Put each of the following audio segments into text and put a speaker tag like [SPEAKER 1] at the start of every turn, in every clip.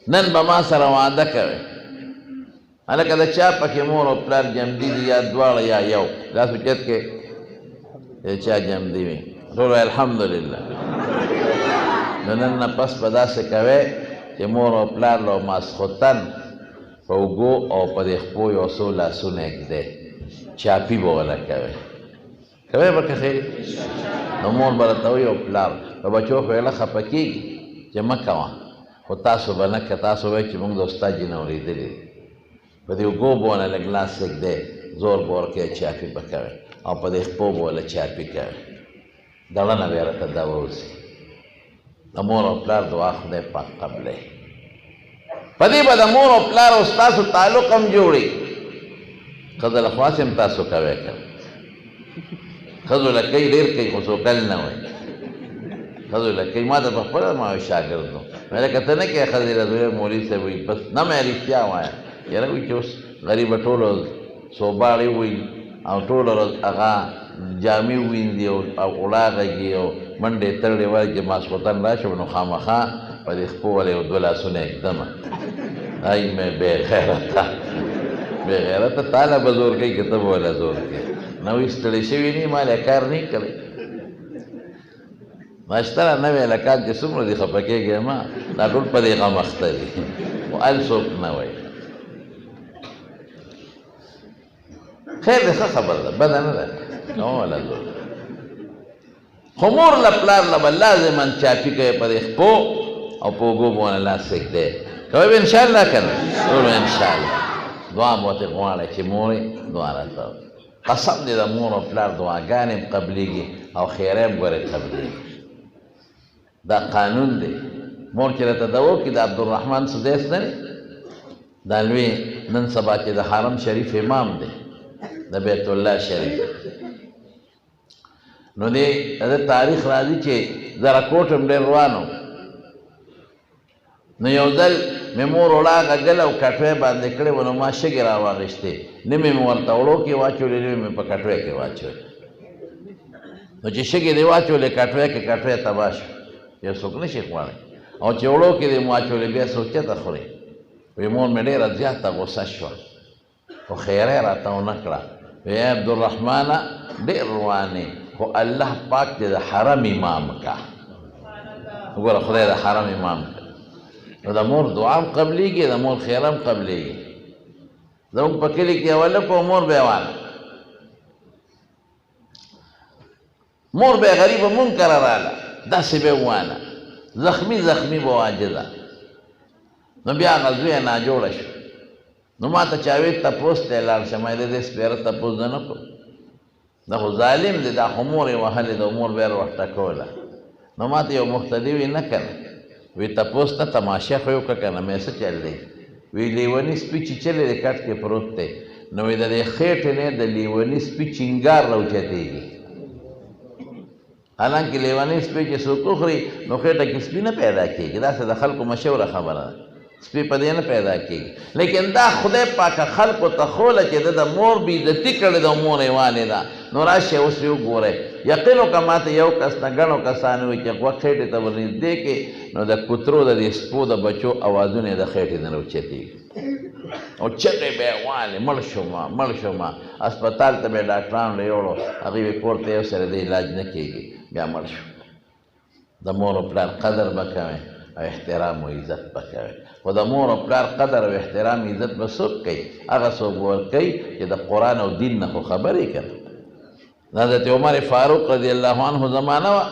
[SPEAKER 1] نن به ما سره واده کوي هلکه د چا پکې مور او پلار جمدي دي یا دواړه یا یو دا سوچت کې د چا جمدي وي ټول الحمدلله نو نن نه پس به داسې کوئ چې مور او پلار له ماسخوتن په اوږو او په دې خپو یو څو لاسونه ږدئ چاپي به وله کوئ کوئ به که خیر نو مور به راته وایي او پلار په بچو خو یې له خفه کېږي چې مه کوه خو تاسو به نه که تاسو وایئ چې موږ د استاد جي نه اورېدلي په دې اوږو به ونه لږ لاس ږدئ زور به ورکوئ چاپي به کوئ او په دې خپو به ونه چاپي کوئ دړه نه به یې راته دا ووځي د مور او پلار دعا خدای پاک قبلوي په دې به د مور او پلار او ستاسو تعلق هم جوړي ښځه له خوا هم تاسو کوئ که ښځو له کوي ډېر کوي خو سوکل نه وایي ښځو له کوي ما ته په خپله ما شاګرد وم لکه ته نه کوې ښځې له زوی مولوي صاحب وایي بس نه مې رښتیا وایه یاره وایي چې اوس غریبه ټولو صوباړې وایي او ټوله ورځ هغه جامې وویندي او غوړاغږي او منډې تړلې وایي چې ماسخوتن راشم نو خامخا په دې خپو ولې یو دوه لاسونه ږدمه ای مې بې غیرته بې غیرته تا له به زور کوي که ته به وله زور کوي نه وایي ستړی شوي نه ما له کار نه کوي ماشتره نوې هلکان چې څومره دي خفه کېږي ما دا ټول په دې غم اخته دي خو ال څوک نه وایي خیر دی ښه خبره ده بده نه ده ولا زور خو مور له پلار له به لازما چاپي کوي په دې خپو او په اوږو به ونه لاس ږدئ کوئ به انشاءالله که نه ټول به انشاءالله دعا به ورته غواړئ چې مورې دعا راته قسم دې د مور او پلار دعاګانې هم قبلېږي او خیره هم ګورې قبلېږي دا قانون دی مور چې راته دعا وکړي د عبدالرحمن سدیس نه دی دا لوی نن سبا چې د حرم شریف امام دی د بیت الله شریف نو دی د تاریخ راځي چې زرکوټ هم ډېر روان و نو یو ځل مې مور وړاغه ګل او کټوۍ باندې کړې وه نو ما شګې را واخېستې نه مې ورته وړو کې واچولې نه مې په کټوۍ کې واچولې نو چې شګې دې واچولې کټوۍ کې کټوۍ تباه شو یو څوک نه شي خوړی او چې وړو کې دې مو واچولې بیا څوک چېرته خوري وی مور مې ډېره زیاته غوسه شوه خو خیره یې راته ونه کړه وی عبدالرحمنه ډېر روانې خو الله پاک دې د حرم امام کا وګوره خدای د حرم امام کا نو د مور دعا هم قبلېږي د مور خیره هم قبلېږي زموږ په کلي کې یو هلک و مور به یې واله مور به یې غریبه منکره راله داسې به یې ووانه زخمي زخمي به واجده نو بیا هغه زوی یې ناجوړه شو نو ما ته چا ویل تپوس ته یې لاړ شه ما یې د دې سپېره تپوس زه نه کوم دا خو ظالم دی دا خو مور یې وهلې ده مور به یې ورته کوله نو ما ته یو مختدي وي نه که نه وی تپوس ته تماشه خو یې وکړه که نه مې څه چل دی وی لیوني سپي چیچلی دی کټ کې پروت دی نو وی د دې خېټې نه د لیوني سپي چنګار راوچتېږي حالانکې لیونی سپي چې څوک وخوري نو خېټه کې سپي نه پیدا کېږي داسې د خلکو مشهوره خبره ده سپي په دې نه پیدا کېږي لیکن دا خدای پاکه خلکو ته ښوله چې ده د مور بېعزتي کړې ده مور یې والې ده نو راشئ اوس یې وګورئ یقین وکړه ما ته یو کس نه ګڼو کسانو وي چې غوږ خېټې ته ورنږدې کړې نو د کوترو د دې سپو د بچو اوازونه یې د خېټې نه راوچتېږي او چغې به یې والې مړ شومه مړ شومه هسپتال ته به یې ډاکټرانو له یوړو هغوی به کور ته یو سره د علاج نه کېږي بیا مړ شو د مور او پلار قدر به کوئ او احترام و عزت به کوئ خو د مور او پلار قدر او احترام عزت به څوک کوي هغه څوک به ورکوي چې د قرآن او دین نه خو خبرې کوي د حضرت عمر فاروق رضی الله عنه زمانه وه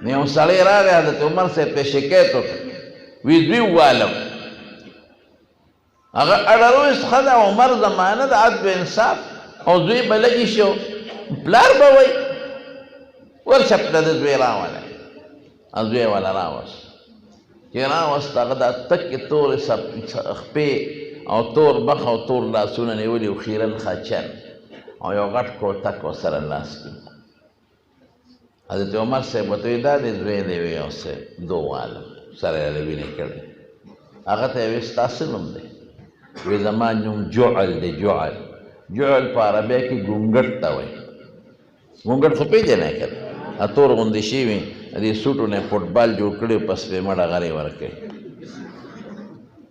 [SPEAKER 1] نو یو سړی راغی حضرت عمر صاحب ته شکایت وکړ وی دوی ووالم هغه اړرویس ښه ده عمر زمانه د عدل انصاف او دوی به لږې شو پلار به وایي ورشه پله د زوی راولی زوی یې والا راوست چې راوست هغه دا تکې تورې خپې او تور مخ او تور لاسونه نیولي او خیرن خچن او یو غټ کوتک ورسره لاس کې حضرت عمر صاحب ورته وایي دا دې زوی دی وی یو څه دوواله سره یې وینې کړی هغه ته یې وایي ستا څه نوم دی وی زما نوم جعل دی جعل جعل په عربۍ کې ګونګټ ته وایي ګونګټ خو پېژنئ که نه تور غوندې شوي دې سوټو نه فوټبال جوړ کړی پس پې مړه غرې ورکړي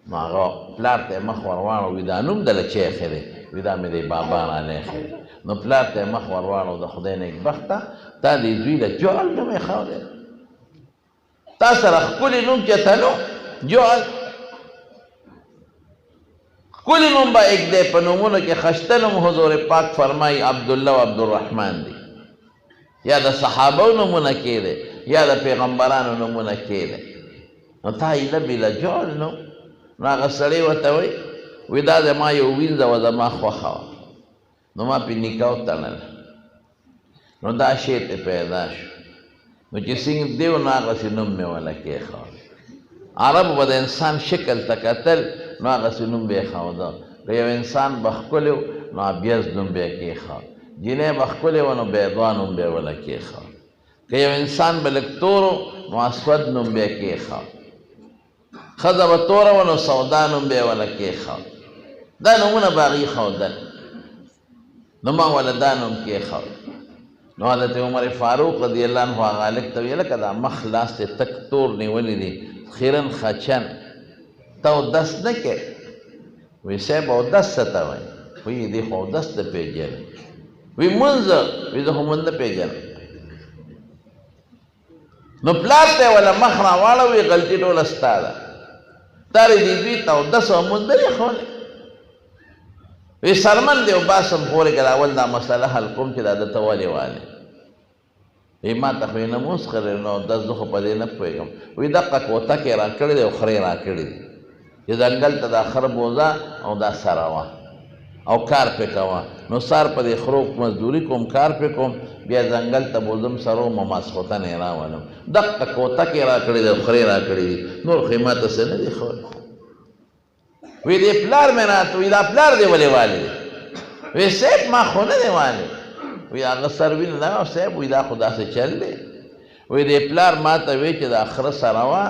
[SPEAKER 1] نو هغه پلار ته مخ ور واړو وي دا نوم دله چې ایښی دی وي دا مې دی بابا رانه ایښی دی نو پلار ته مخ ور واړو د خدای نیکبخته تا دې زوی له جعل نوم ایښودی تا سره ښکلي نوم چې تلو جعل ښکلي نوم به ایږدی په نومونو کې خشته نوم حضور پاک فرمایي عبدالله و عبدالرحمن دی یا د صحابو نومونه کې دی یا د پیغمبرانو نومونه کې دی نو تا ایله بیله جعل نو نو هغه سړی ورته وایي وایي دا زما یو وینځه وه زما خوښه وه نو ما پې نکاح وتړله نو دا شی ته پیدا شو نو چې څنګه دی نو هغسې نوم مې وله کېښود عربو به د انسان شکل ته کتل نو هغسې نوم به یې ښوده که یو انسان به ښکلی و نو ابیض نوم به یې کېښود جینۍ به ښکلې وه نو بیضا نوم به یې وله کېښود که یو انسان به لږ تور و نو اسود نوم به یې کېښود ښځه به توره وه نو سودا نوم به یې وله کېښود دا نومونه به هغې ښودل نو ما وله دا نوم کېښود نو حضرت عمر فاروق رضی الله عنه هغه هلک ته ویې لکه دا مخ لاس دې تک تور نیولی دی خیرن خچن ته اودس نه کې وی صاحب اودس څه ته وایي وایي دې خو اودس نه پېژنې وی مونځ وی زه خو مونځ نه پېژنم نو پلار ته وله مخ راواړوي غلطي ټوله ستا ده تا دې دوی ته اودس او مونځ نه دی ښولی وی سرمن دی وباسم پورې که دا اول دا مسله حل کوم چې دا دته ولې والې وی ما ته خو یې نه مونځ کړی نو اودس زه خو په دې نه پوهېږم وی دقه کوتک یې راکړی دی او خره یې راکړي دي چې ځنګل ته دا خر بوزه او دا سره وه او کار پې کوه نو سار په دې خرو مزدوري کوم کار پې کوم بیا ځنګل ته بوزم سره وم ماسخوتن یې راولم دقه کوتک یې راکړی دی او خرې راکړي دي نور خو یې ما ته څه نه دي ښولی وی دې پلار مې راته وی دا پلار دې ولې والې دی وی صاحب ما خو نه دی والې وی هغه سر وینه نه صاحب وی دا خو داسې چل دی وی دې پلار ما ته وی چې دا خره سره وه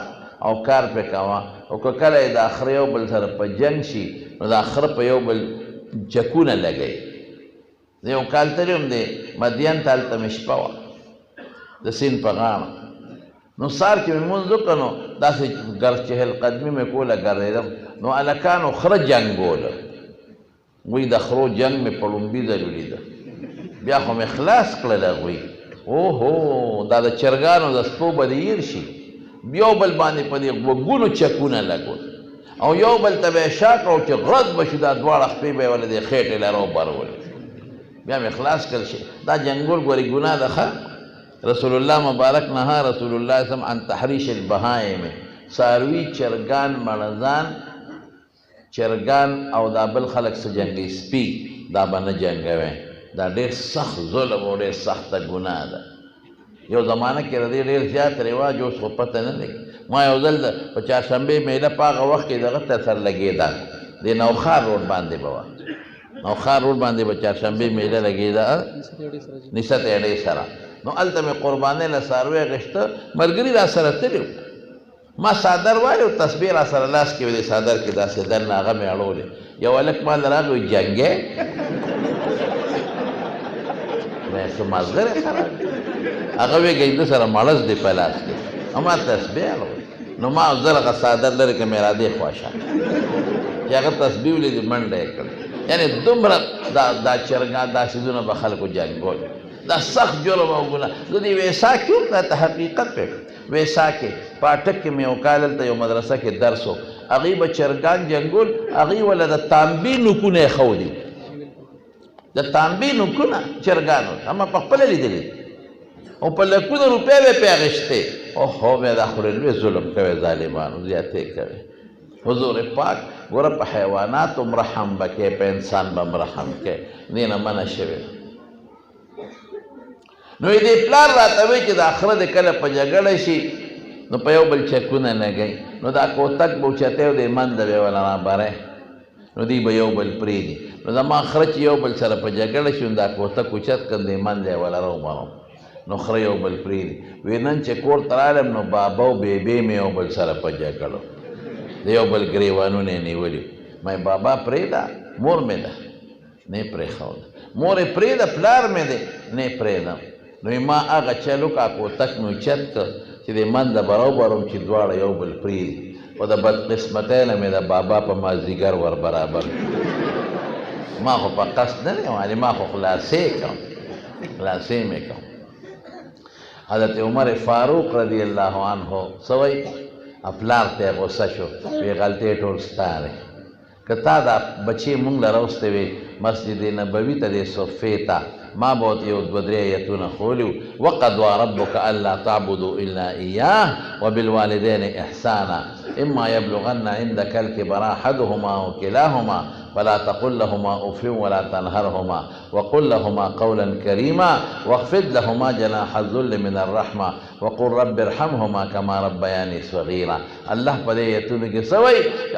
[SPEAKER 1] او کار پې کوه او که کله یې دا خره یو بل سره په جنګ شي نو دا خره په یو بل چکونه لګوي زه یو کال تللی وم دی مدین ته هلته مې شپه وه د سیند په غاړه نو سار چې مې مونځ وکړه نو داسې چهل قدمي مې کوله ګرځېدم نو هلکانو خره جنګوله وایي د خرو جنګ مې په لومبي ځل ولیده بیا خو مې خلاص کړل هغوی اوهو دا د چرګانو د سپو به دې هیر شي یو بل باندې په دې غوږونو چکونه لګول او یو بل ته به یې شا کړو چې غرض به شو دا دواړه خپې به یې ولې دې خېټې لره وبرولې بیا مې خلاص کړل شي دا جنګول ګورې ګناه ده ښه رسول الله مبارک نهى رسول الله صلی عن تحریش البهائم څاروي چرګان مړزان چرګان او دا بل خلک څه جنګي سپي دا به نه جنګوي دا ډېر سخت ظلم او ډېر سخته ګناه ده یو زمانه کې د دې ډېر زیات رواج اوس خو پته نه لګي ما یو ځل په چهارشنبې میله په هغه وخت کې دغه ته سر لګېده د نوخار روډ باندې به وه نوخار روډ باندې به چهارشنبې میله لګېده نسبت اډې سره نو هلته مې قربانۍ له څاروی غشته ملګري را سره تلي ما څادر والی او تسبیح را سره لاس کې وې د څادر کې داسې دننه هغه مې اړولې یو هلک ما له راغی وایي جنګې مې څه مازغرې خراب هغه ویې ده سره مړز دی په لاس کې او ما تسبیح اړولې نو ما زر هغه څادر لرې کړه مې را دې خوا شه چې هغه تسبیح ولیدې منډه یې کړه یعنې دومره دا چرګان دا څیزونه به خلکو جنګول دا سخت جرم او ګناه زه دې ویسا کې وم دا ته حقیقت پې ویسا کې پاټک کې مې یو کال هلته یو مدرسه کې درس و هغوی به چرګان جنګول هغوی وله د تانبې نوکونه یې ښودي د تانبې نوکونه چرګانو اما په خپله لیدلي او په لکونه روپۍ به پې اخېستې اوهو بیا دا خو لوی ظلم کوي ظالمانو زیاتې کوي حضور پاک ګوره په حیواناتو هم رحم به کوې په انسان به هم رحم کوې دې نه منع شوې نو دې پلار راته وایي چې دا خره د کله په جګړه شي نو په یو بل چکونه لګوي نو دا کوتک به اوچتی او د منده به یې وله رابری نو دوی به یو بل پرېږدي نو زما خره چې یو بل سره په جګړه شي نو دا کوتک اوچت کړ د منده یې وله راوبرم نو خره یو بل پرېږدي وی نن چې کور ته رالم نو بابا او بیبې مې یو بل سره په جګړه د یو بل ګریوانونه یې نیولي ما بابا پرېږده مور مې ده نه یې پرېښوده مور یې پرېږده پلار مې دی نه یې پرېږدم نو ما هغه چل وکړه کوتک مې اوچت کړ چې د منده برابر وم چې دواړه یو بل پرېږدي خو د بدقسمتۍ نه مې د بابا په مازدیګر ور برابر ما خو په قصد نه دی ما خو خلاصې مې کوم حضرت عمر فاروق رضی الله عنه سوی پلار ته غوسه شو وی غلطۍ ټول ستا دی که تا دا بچې مونږ له راوستې وې مسجد نبوي ته دې صفې ته ما به ورته یو دوه درې ایتونه ښولي وو وقضى ربک الا تعبدوا الا ایاه وبالوالدین احسانا اما یبلغن عندك الکبر احدهما او کلاهما فلا تقل لهما اف ولا تنهرهما وقل لهما قولا كريما واخفض لهما جناح الذل من الرحمه وقل رب ارحمهما كما ربياني صغيرا الله په دې ایتونو کې سوی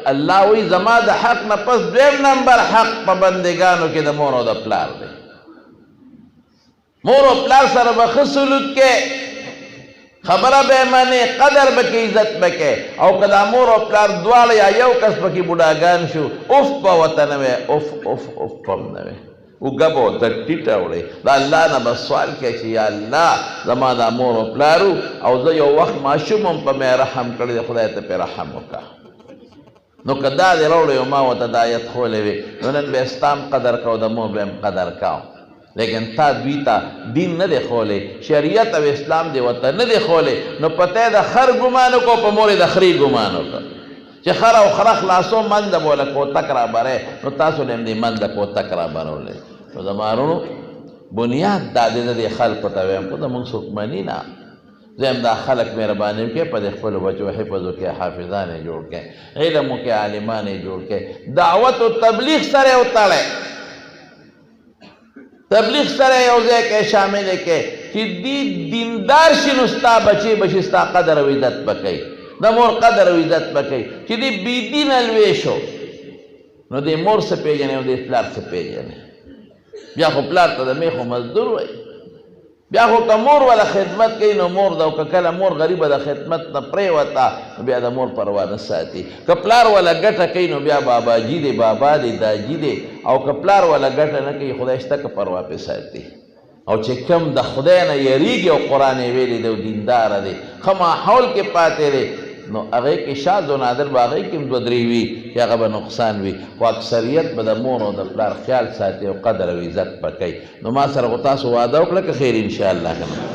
[SPEAKER 1] الله وی زما د حق نه پس دویم نمبر حق په بندګانو کې د مور او د پلار دی مور او پلار سره به ښه سلوک کې خبره به منې قدر به کې عزت به کې او که دا مور او پلار دواړه یا یو کس پکې بوډاګان شو اوف به ورته نه وی اوف به هم نه وی اوږه به ورته ټیټه وړې د الله نه به سوال کوې چې یا الله زما دا مور او پلارو او زه یو وخت ماشوم هم په مې رحم کړی دی خدای ته پرې رحم وکړه نو که دا دې راوړی ما ورته دا آیت ښولی وي نو نن به ستا هم قدر کو د مور به هم قدر کو لیکن تا دوی ته دین نه دی ښولی شریعت او اسلام دی ورته نه دی ښولی نو پته د خر ګمان وکړو په مور یې د خري ګمان وکړه چې خر او خره خلاصو منده بوله کوتک را بری نو تاسو نه هم دې منده کوتک را برولی نو زما وروڼو بنیاد دا دی د دې خلکو ته وایم خو د مونږ څوک مني نه زم دا خلق مهرباني وکړي په دې خپلو بچو حفظ وکړي حافظان یې جوړ کړي علم وکړي عالمان یې جوړ کړي دعوت و تبلیغ سره یې وتړی تبلیغ سره یو ځای کې شامل کې چې دی دیندار شي نو ستا بچې به شي ستا قدر او عزت به کوي د مور قدر او عزت به کوي چې دی بې دینه لوی شو نو د مور څه پېژنې او د پلار څه پېژنې بیا خو پلار ته د میخو مزدور وایي بیا خو که مور والا خدمت کوي نو مور ده او که کله مور غریبه د خدمت نه پرېوته نو بیا د مور پروا نه ساتي که پلار والا ګټه کوي نو بیا باباجي دی بابا دی داجي دی او که پلار والا ګټه نه کوي خدای شته که پروا پې ساتي او چې کم د خدای نه یریږي او قرآن یې ویلی دی او دینداره دی ښه ماحول کې پاتې دی نو هغې کې شاذ و نادر به هغې کې هم دوه درې وي چې هغه به نقصان وي خو اکثریت به د مور او د پلار خیال ساتي او قدر او عزت به کوي نو ما سره خو تاسو وعده وکړه که خیر انشاءالله که نه